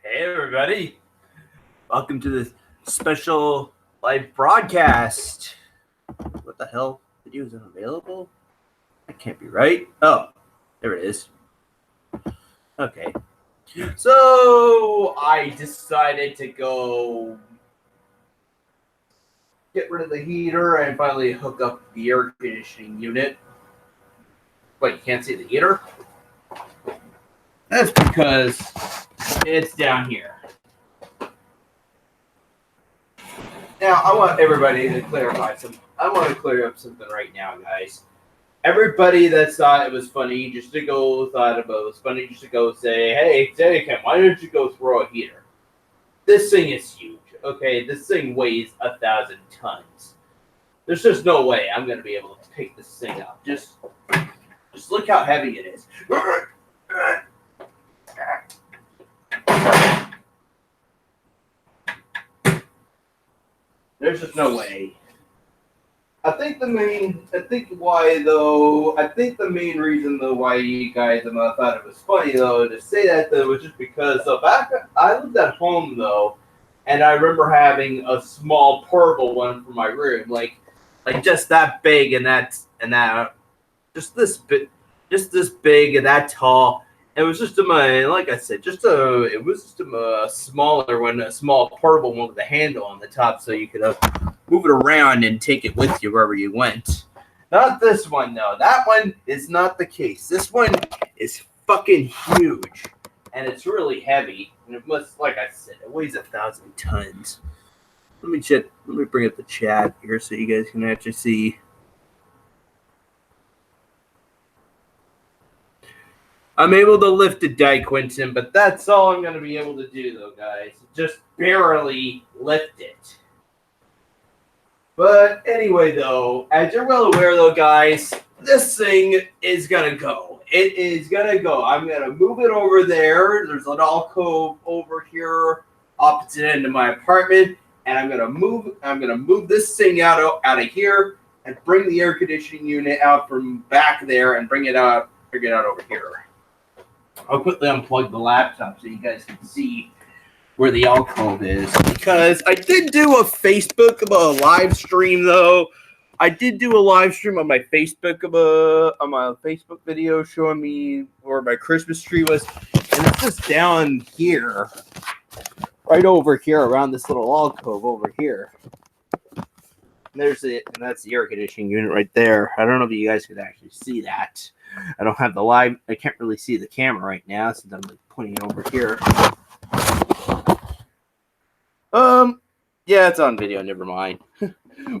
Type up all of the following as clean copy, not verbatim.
Hey everybody, welcome to this special live broadcast. What the hell? Video is unavailable? That can't be right. Oh, there it is. Okay. So I decided to go get rid of the heater and finally hook up the air conditioning unit. Wait, you can't see the heater? That's because it's down here. Now, I want everybody to clarify something. I want to clear up something right now, guys. Everybody that thought it was funny just to go say, hey, Ken, why don't you go throw a heater? This thing is huge, okay? This thing weighs 1,000 tons. There's just no way I'm going to be able to pick this thing up. Just look how heavy it is. There's just no way. I think the main reason though why you guys thought it was funny though to say that though was just because back I lived at home though, and I remember having a small portable one for my room, like just that big and just this big and that tall. It was just it was just a smaller one, a small portable one with a handle on the top, so you could move it around and take it with you wherever you went. Not this one though. That one is not the case. This one is fucking huge, and it's really heavy. And it must, like I said, it weighs 1,000 tons. Let me bring up the chat here so you guys can actually see. I'm able to lift it, Quinton, but that's all I'm going to be able to do, though, guys. Just barely lift it. But anyway, though, as you're well aware, though, guys, this thing is going to go. It is going to go. I'm going to move it over there. There's an alcove over here, opposite end of my apartment, and I'm going to move this thing out of here and bring the air conditioning unit out from back there and bring it out over here. I'll quickly unplug the laptop so you guys can see where the alcove is. Because I did do a Facebook live stream, though. I did do a live stream on my Facebook video showing me where my Christmas tree was. And it's just down here. Right over here around this little alcove over here. And there's it. And that's the air conditioning unit right there. I don't know if you guys could actually see that. I don't have the live. I can't really see the camera right now since I'm pointing it over here. Yeah, it's on video. Never mind.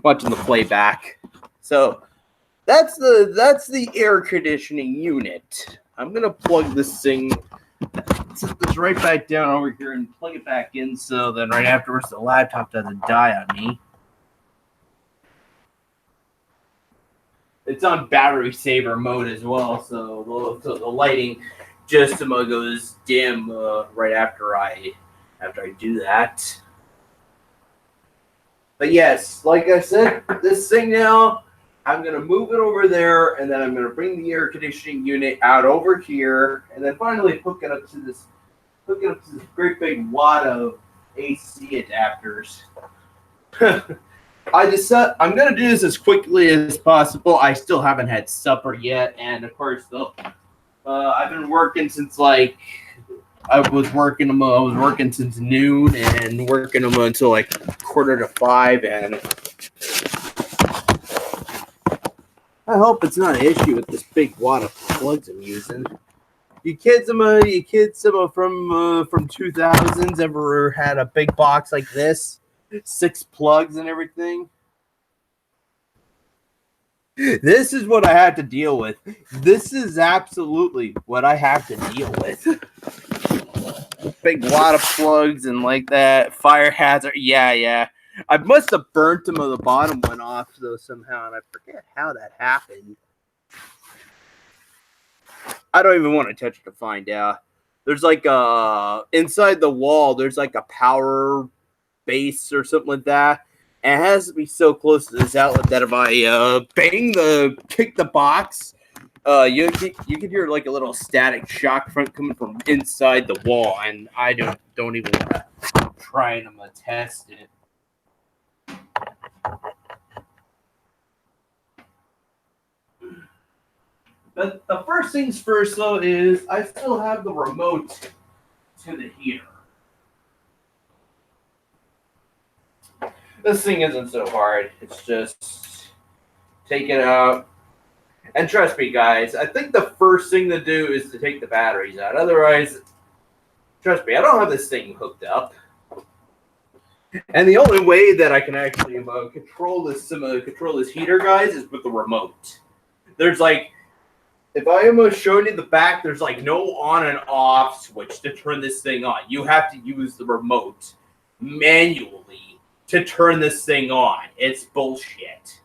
Watching the playback. So that's the air conditioning unit. I'm gonna plug this thing. Set this right back down over here and plug it back in. So then right afterwards, the laptop doesn't die on me. It's on battery saver mode as well, so the lighting just goes dim right after I do that. But yes, like I said, this thing now, I'm gonna move it over there, and then I'm gonna bring the air conditioning unit out over here, and then finally hook it up to this great big wad of AC adapters. I'm going to do this as quickly as possible. I still haven't had supper yet. And, of course, I've been working since, I was working since noon and working them until, 4:45. And I hope it's not an issue with this big wad of plugs I'm using. You kids from 2000s ever had a big box like this? 6 plugs and everything. This is what I have to deal with. This is absolutely what I have to deal with. Big lot of plugs and like that. Fire hazard. Yeah. I must have burnt them, or the bottom went off though somehow, and I forget how that happened. I don't even want to touch it to find out. There's inside the wall, there's a power base or something like that, and it has to be so close to this outlet that if I kick the box, You could hear like a little static shock front coming from inside the wall, and I don't even want to try and I'm gonna test it. But the first things first, though, is I still have the remote to the heater. This thing isn't so hard. It's just take it out. And trust me, guys, I think the first thing to do is to take the batteries out. Otherwise, trust me, I don't have this thing hooked up. And the only way that I can actually control this heater, guys, is with the remote. There's like, if I am showing you the back, there's like no on and off switch to turn this thing on. You have to use the remote manually to turn this thing on. It's bullshit.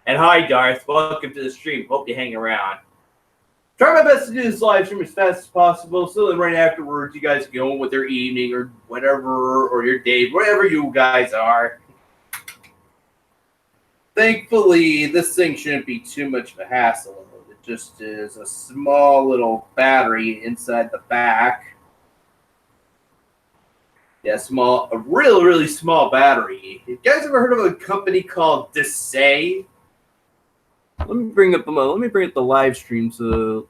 And hi, Darth. Welcome to the stream. Hope you hang around. Try my best to do this live stream as fast as possible. So then right afterwards, you guys go on with your evening or whatever, or your day, wherever you guys are. Thankfully, this thing shouldn't be too much of a hassle. It just is a small little battery inside the back. Yeah, a really, really small battery. You guys ever heard of a company called Desay? Let me bring up the live stream. So,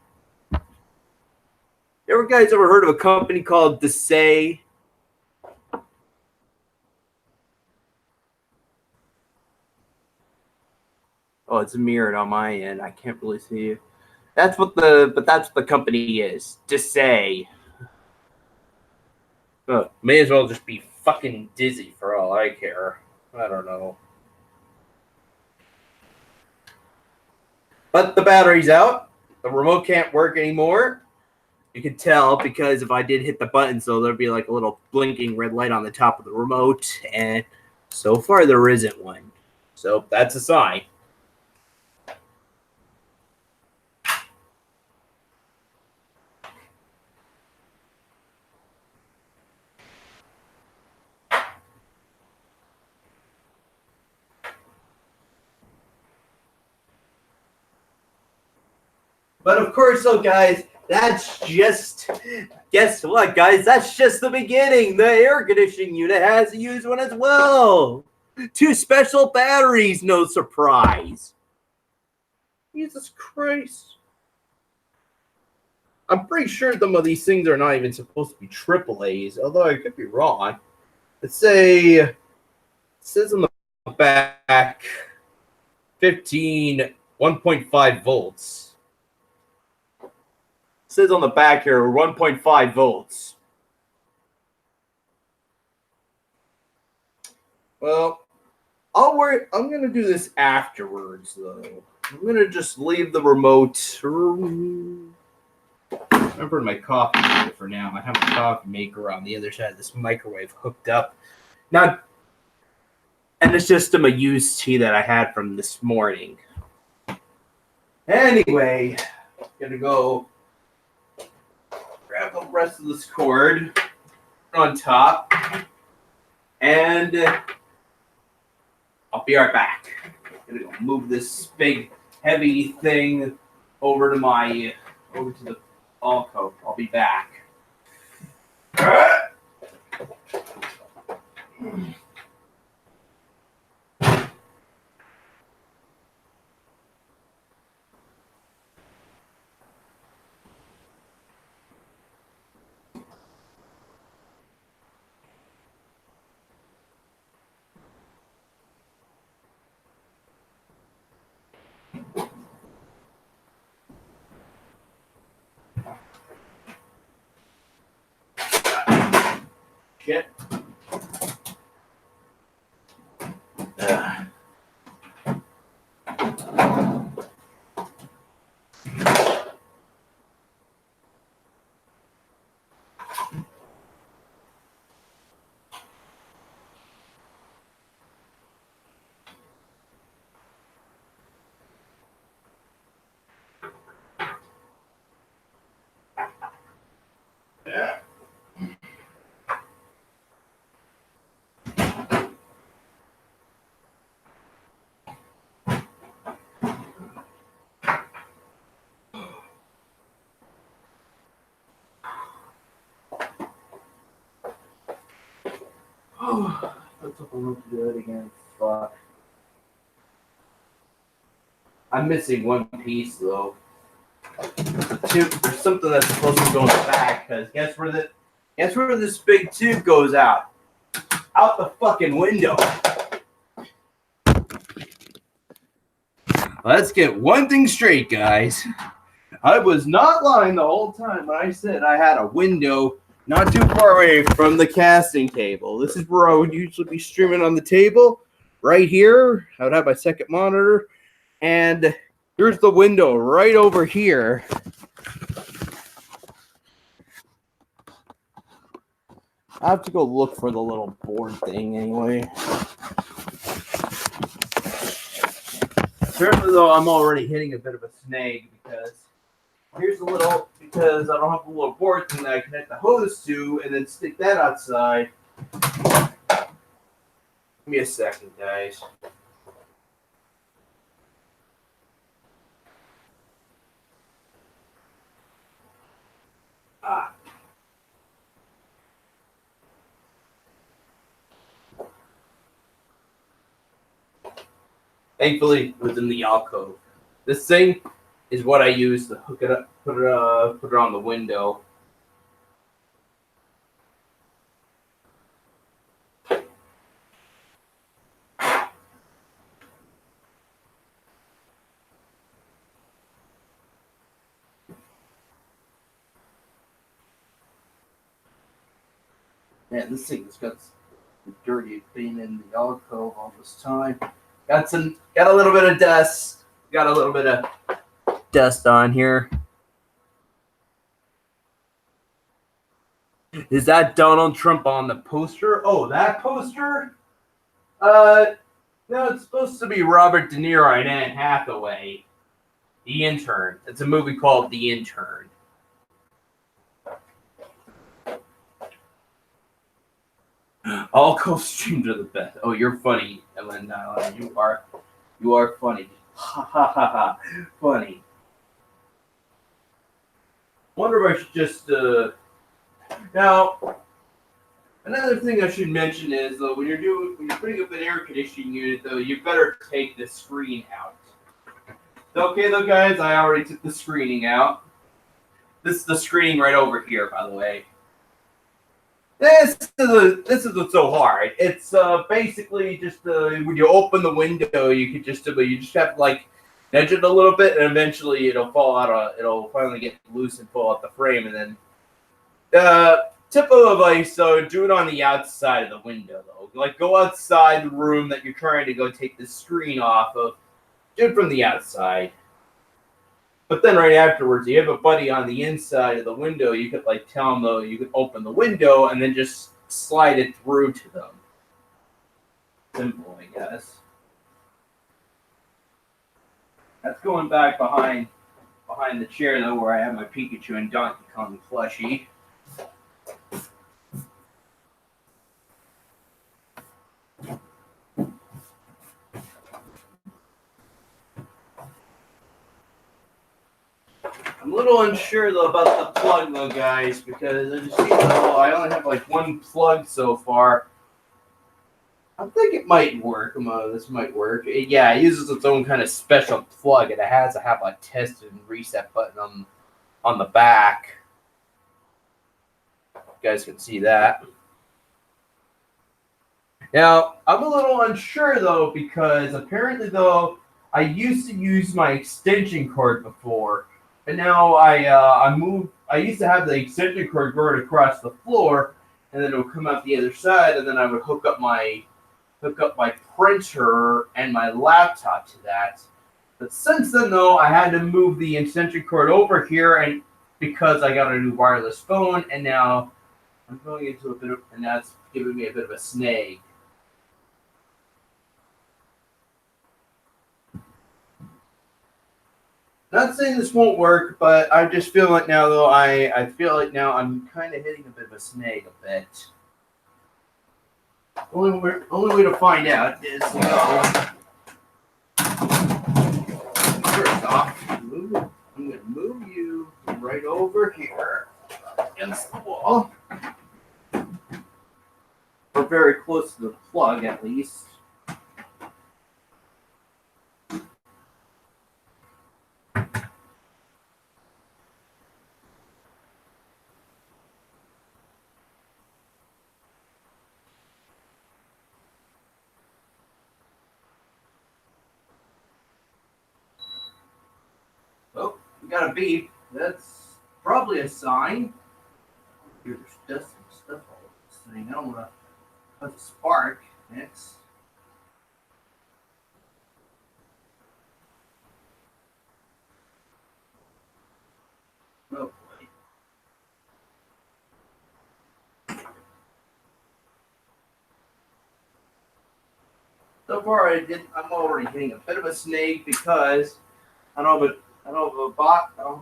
you guys ever heard of a company called Desay? Oh, it's mirrored on my end. I can't really see it. That's what the company is. Desay. Oh, may as well just be fucking dizzy for all I care. I don't know. But the battery's out. The remote can't work anymore. You can tell because if I did hit the button, so there'd be like a little blinking red light on the top of the remote, and so far there isn't one. So that's a sign. But of course, so guys, guess what, guys? That's just the beginning. The air conditioning unit has to use one as well. 2 special batteries, no surprise. Jesus Christ. I'm pretty sure some of these things are not even supposed to be AAAs, although I could be wrong. It says on the back 1.5 volts. It says on the back here 1.5 volts. Well, I'm going to do this afterwards, though. I'm going to just leave the remote. Remember my coffee maker for now. I have a coffee maker on the other side of this microwave hooked up. Now, and it's just a used tea that I had from this morning. Anyway, I'm going to go grab the rest of this cord on top, and I'll be right back. I'm gonna go move this big, heavy thing over to the alcove. I'll be back. Shit. Oh, let's hope I'm able to do it again. Fuck. I'm missing one piece though. There's something that's supposed to go in the back, because guess where this big tube goes out? Out the fucking window. Let's get one thing straight, guys. I was not lying the whole time when I said I had a window not too far away from the casting table. This is where I would usually be streaming on the table. Right here, I would have my second monitor. And here's the window right over here. I have to go look for the little board thing anyway. Apparently, though, I'm already hitting a bit of a snag because because I don't have a little board thing that I connect the hose to and then stick that outside. Give me a second, guys. Thankfully, it was in the alcove. This thing is what I use to hook it up, put it on the window. Man, this thing has got dirty being in the alcove all this time. Got a little bit of dust. Got a little bit of dust on here. Is that Donald Trump on the poster? Oh, that poster? No, it's supposed to be Robert De Niro and Anne Hathaway. The Intern. It's a movie called The Intern. All co-streams are the best. Oh, you're funny, Ellen. You are funny. Ha ha ha ha. Funny. Wonder if I should just now. Another thing I should mention is though when you're putting up an air conditioning unit though, you better take the screen out. Okay though, guys, I already took the screening out. This is the screening right over here, by the way. This isn't so hard. It's basically just when you open the window, you just have to like nudge it a little bit, and eventually it'll fall out. It'll finally get loose and fall out the frame, and then typical advice. So do it on the outside of the window, though. Like go outside the room that you're trying to go take the screen off of. Do it from the outside. But then right afterwards, you have a buddy on the inside of the window. You could like tell them though you could open the window and then just slide it through to them. Simple, I guess. That's going back behind the chair though, where I have my Pikachu and Donkey Kong plushie. I'm a little unsure though about the plug though, guys, because as you see though, I only have like one plug so far. I think it might work. This might work. It uses its own kind of special plug, and it has to have a test and reset button on the back. You guys can see that. Now, I'm a little unsure though, because apparently though, I used to use my extension cord before. And now I moved. I used to have the extension cord going across the floor, and then it would come out the other side, and then I would hook up my printer and my laptop to that. But since then, though, I had to move the extension cord over here, and because I got a new wireless phone, and now I'm going into and that's giving me a bit of a snag. Not saying this won't work, but I just feel like now, though, I feel like now I'm kind of hitting a bit of a snag a bit. Only way to find out is, first off, I'm going to move you right over here against the wall. or very close to the plug at least. Oh, we got a beep. That's probably a sign. There's just some stuff all over this thing. I don't want to put a spark next. Oh boy. So far, I'm already hitting a bit of a snake because I don't have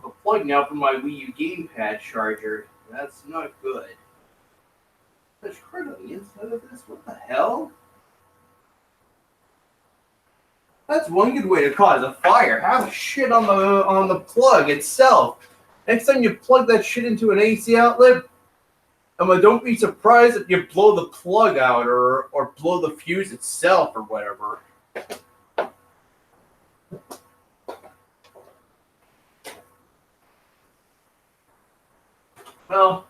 a plug now for my Wii U gamepad charger. That's not good. There's crit on the inside of this. What the hell? That's one good way to cause a fire. Have shit on the plug itself. Next time you plug that shit into an AC outlet, don't be surprised if you blow the plug out or blow the fuse itself or whatever. Well,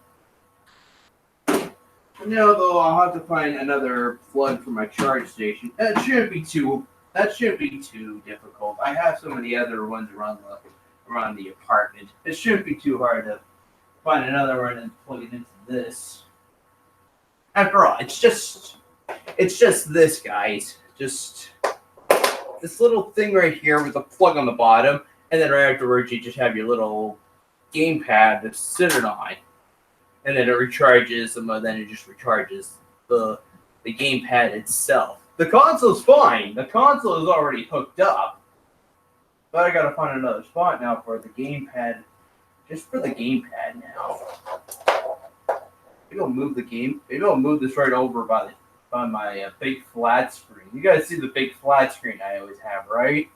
now though I'll have to find another plug for my charge station. That shouldn't be too difficult. I have so many other ones around the apartment. It shouldn't be too hard to find another one and plug it into this. After all, it's just this, guys. Just this little thing right here with a plug on the bottom, and then right afterwards you just have your little gamepad to sit it on, and then it recharges, and then it just recharges the gamepad itself. The console's fine. The console is already hooked up, but I gotta find another spot now for the gamepad. Just for the gamepad now. Maybe I'll move the game. Maybe I'll move this right over by my big flat screen. You guys see the big flat screen I always have, right?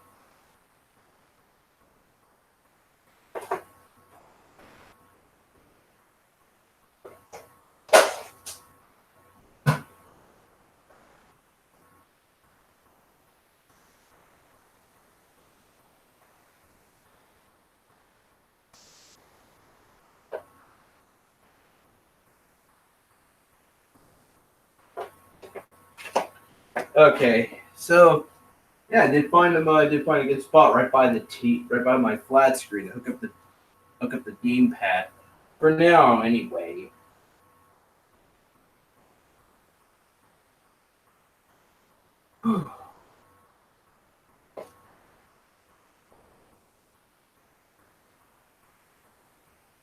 Okay, so yeah, I did find them. I did find a good spot right by right by my flat screen to hook up the gamepad. For now, anyway.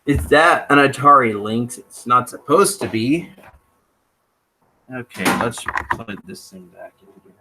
Is that an Atari Lynx? It's not supposed to be. Okay, let's put this thing back in again.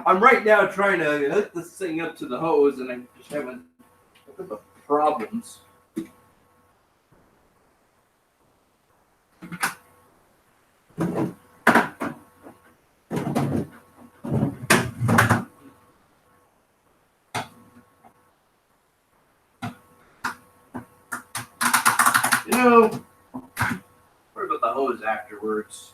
I'm right now trying to hook this thing up to the hose, and I just having problems. Worry about the hose afterwards.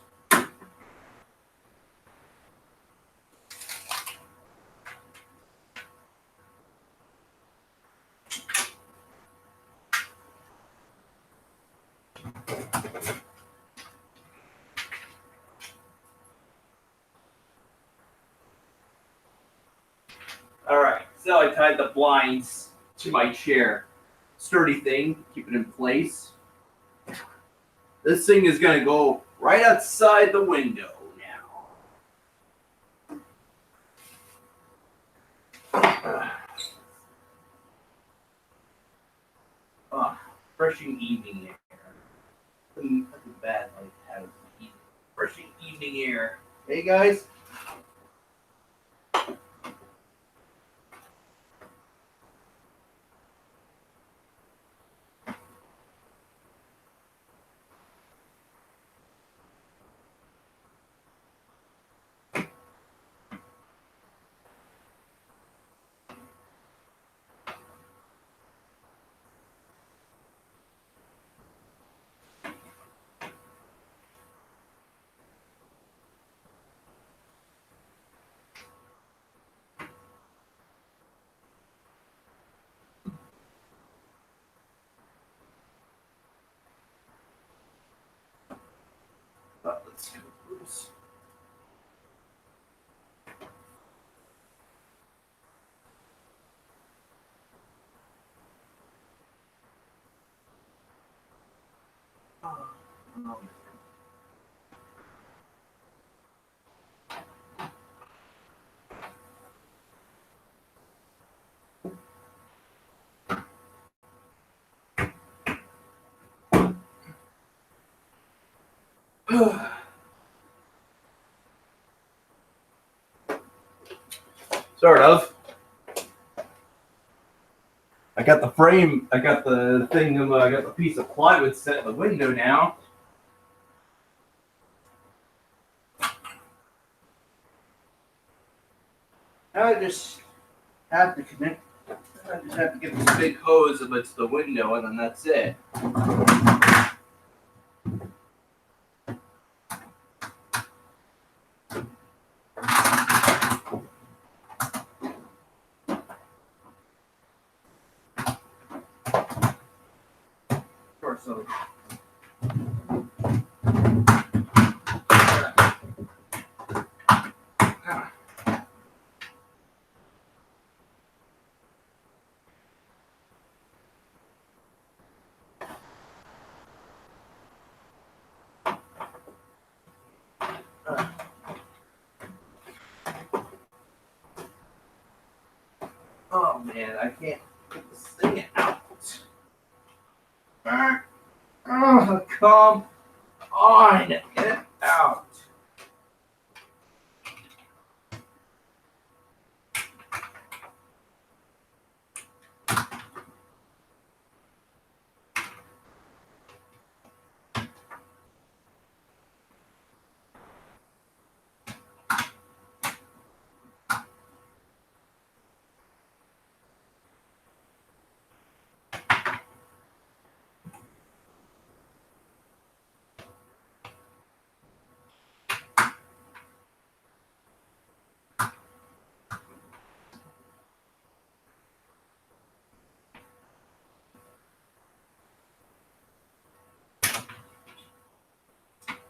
I tied the blinds to my chair. Sturdy thing, keep it in place. This thing is gonna go right outside the window now. Refreshing evening air. Nothing bad like having refreshing evening air. Hey guys. Let's go, Bruce. Sort of. I got the frame. I got the thing. I got the piece of plywood set in the window now. I just have to connect. I just have to get this big hose of it to the window, and then that's it. So. Oh man, I can't get this thing out. Oh, come on, get it out.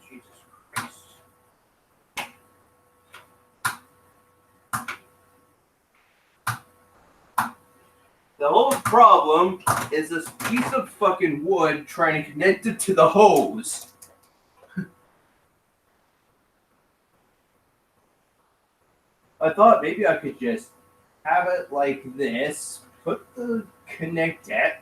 Jesus Christ. The whole problem is this piece of fucking wood trying to connect it to the hose. I thought maybe I could just have it like this, put the connect it.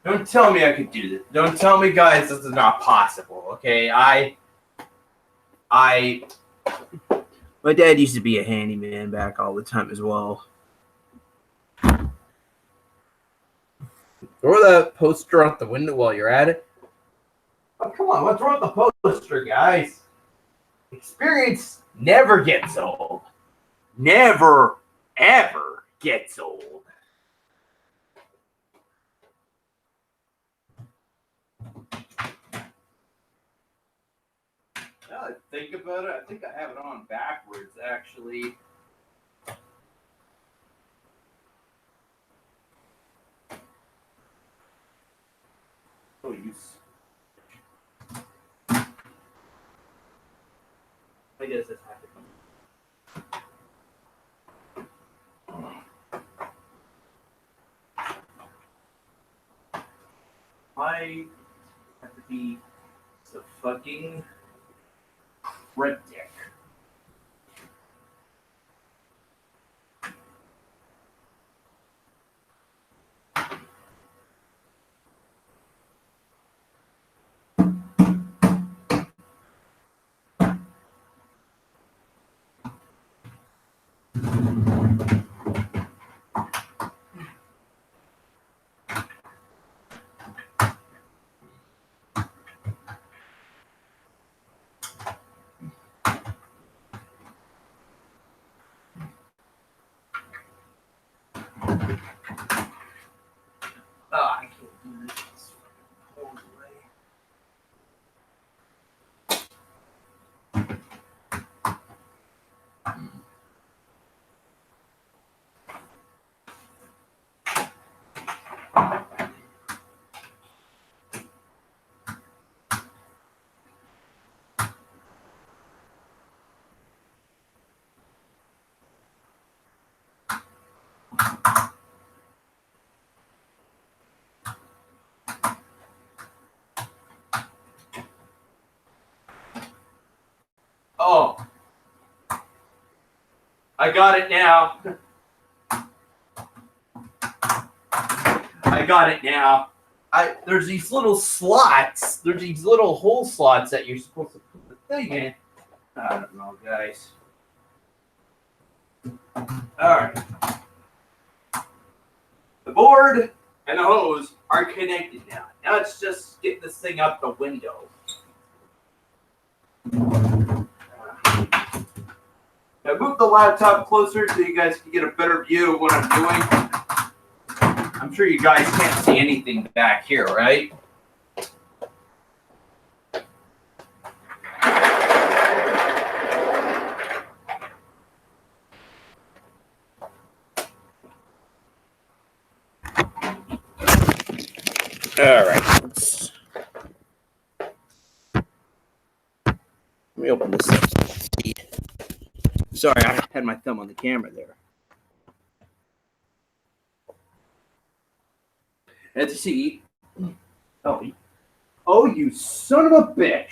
Don't tell me I could do this. Don't tell me, guys, this is not possible, okay? My dad used to be a handyman back all the time as well. Throw that poster out the window while you're at it. Oh, come on, what's wrong with the poster, guys? Experience never gets old. Never, ever gets old. Now that I think about it, I think I have it on backwards, actually. Oh, use. I guess this happened. I have to be so fucking cryptic. I can't do this. Oh, I got it now. I got it now. There's these little slots. There's these little hole slots that you're supposed to put the thing in. I don't know, guys. All right. The board and the hose are connected now. Now let's just get this thing out the window. I moved the laptop closer so you guys can get a better view of what I'm doing. I'm sure you guys can't see anything back here, right? All right. Let me open this up. Sorry, I had my thumb on the camera there. Let's see. Oh, you son of a bitch.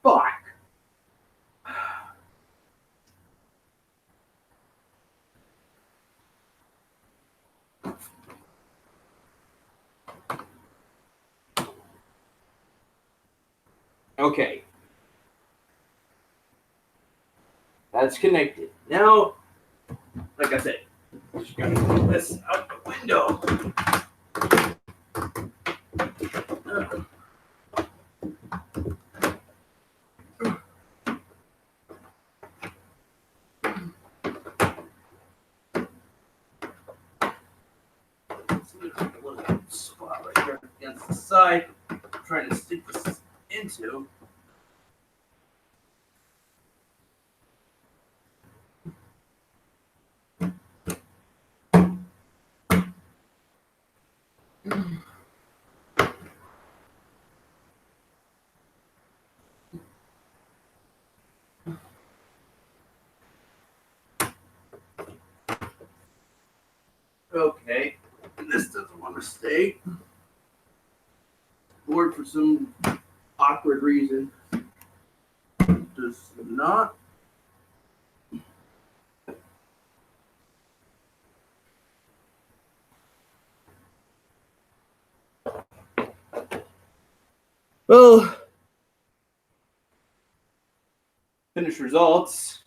Fuck. Okay. That's connected. Now, like I said, just gonna pull this out the window. A little spot right here against the side. I'm trying to stick this into. Okay, and this doesn't want to stay. Board for some awkward reason does not. Well, finished results.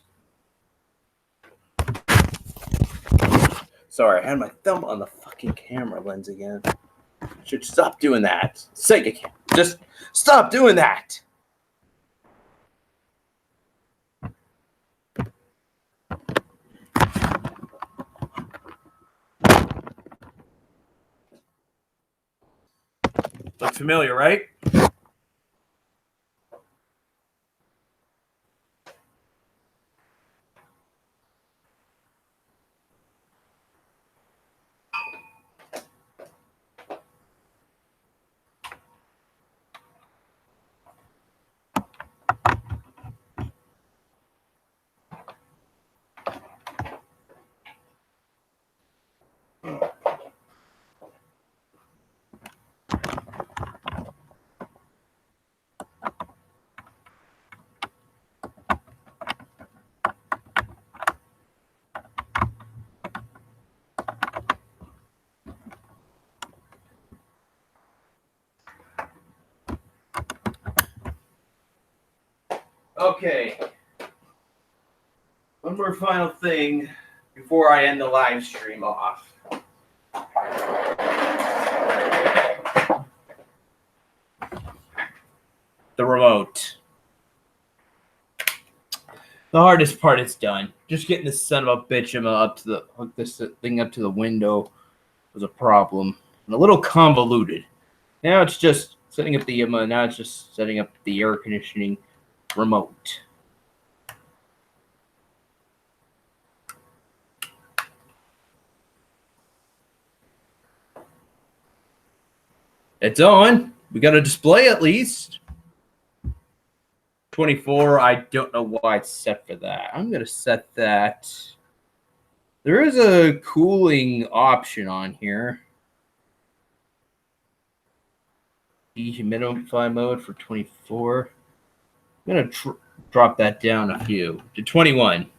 Sorry, I had my thumb on the fucking camera lens again. Should stop doing that. Sega can't. Just stop doing that. Look familiar, right? Okay. One more final thing before I end the live stream off. The remote. The hardest part is done. Just getting this son of a bitch up to hook this thing up to the window was a problem. And a little convoluted. Now it's just setting up the air conditioning remote. It's on. We got a display at least. 24. I don't know why it's set for that. I'm going to set that. There is a cooling option on here. Dehumidify mode for 24. I'm going to drop that down a few to 21.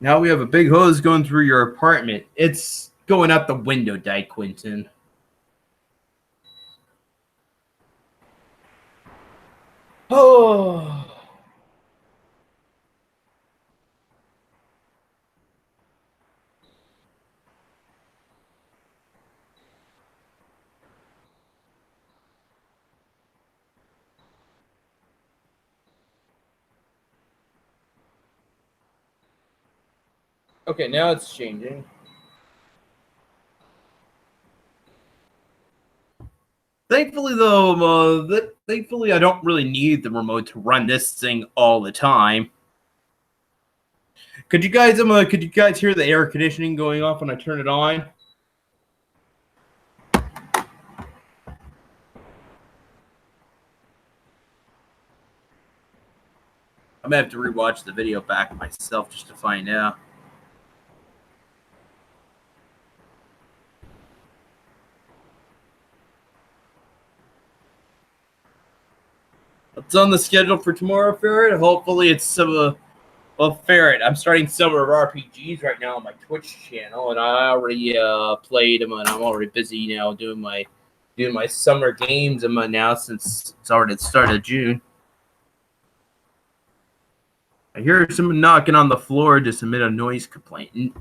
Now we have a big hose going through your apartment. It's going out the window, Di Quinton. Oh. Okay, now it's changing. Thankfully, though, thankfully I don't really need the remote to run this thing all the time. Could you guys hear the air conditioning going off when I turn it on? I'm gonna have to rewatch the video back myself just to find out. It's on the schedule for tomorrow, Ferret. Hopefully it's some well, Ferret, I'm starting Summer of RPGs right now on my Twitch channel, and I already played them, and I'm already busy now doing my summer games now since it's already the start of June. I hear someone knocking on the floor to submit a noise complaint.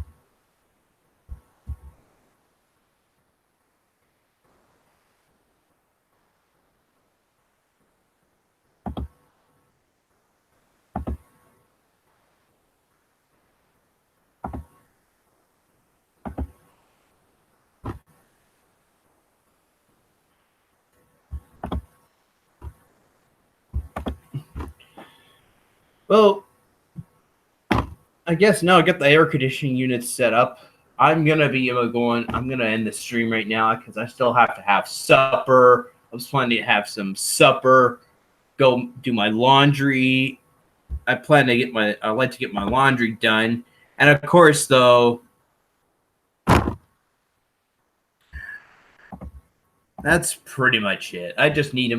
Well, I guess now I got the air conditioning unit set up. I'm gonna end the stream right now because I still have to have supper. I was planning to have some supper, go do my laundry. I like to get my laundry done, and of course, though, that's pretty much it. I just need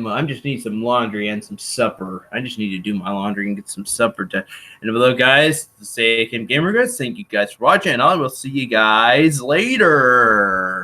some laundry and some supper. I just need to do my laundry and get some supper done. And hello, guys. The Say Kim Gamer guys. Thank you guys for watching, and I will see you guys later.